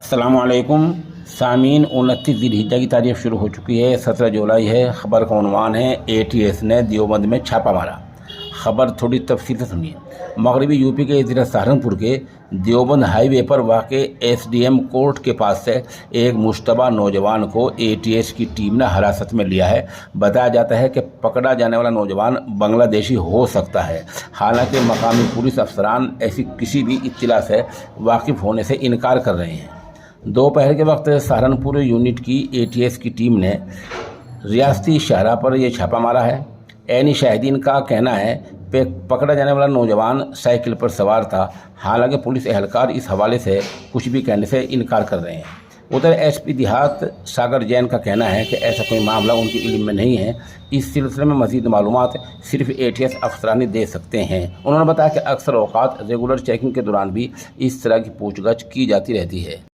अस्सलामुअलैकुम सामीन। 29 ज़िलहिज्जा की तारीख शुरू हो चुकी है। 17 जुलाई है। ख़बर का उन्वान है ATS ने देवबंद में छापा मारा। ख़बर थोड़ी तफसील से सुनिए। मगरबी यूपी के ज़िला सहारनपुर के देवबंद हाईवे पर वाक़े SDM कोर्ट के पास से एक मुश्तबा नौजवान को ATS की टीम ने हिरासत में लिया है। बताया जाता है कि पकड़ा जाने वाला नौजवान बांग्लादेशी हो सकता है। हालांकि मकामी पुलिस अफसरान ऐसी किसी भी इत्तला से वाकिफ़ होने से इनकार कर रहे हैं। दोपहर के वक्त सहारनपुर यूनिट की ATS की टीम ने रियासती शाहराह पर यह छापा मारा है। ऐनी शाहिदीन का कहना है कि पकड़ा जाने वाला नौजवान साइकिल पर सवार था। हालांकि पुलिस एहलकार इस हवाले से कुछ भी कहने से इनकार कर रहे हैं। उधर SP देहात सागर जैन का कहना है कि ऐसा कोई मामला उनके इल्म में नहीं है। इस सिलसिले में मज़ीद मालूमात सिर्फ ATS अफसरान दे सकते हैं। उन्होंने बताया कि अक्सर औक़ात रेगुलर चेकिंग के दौरान भी इस तरह की पूछगछ की जाती रहती है।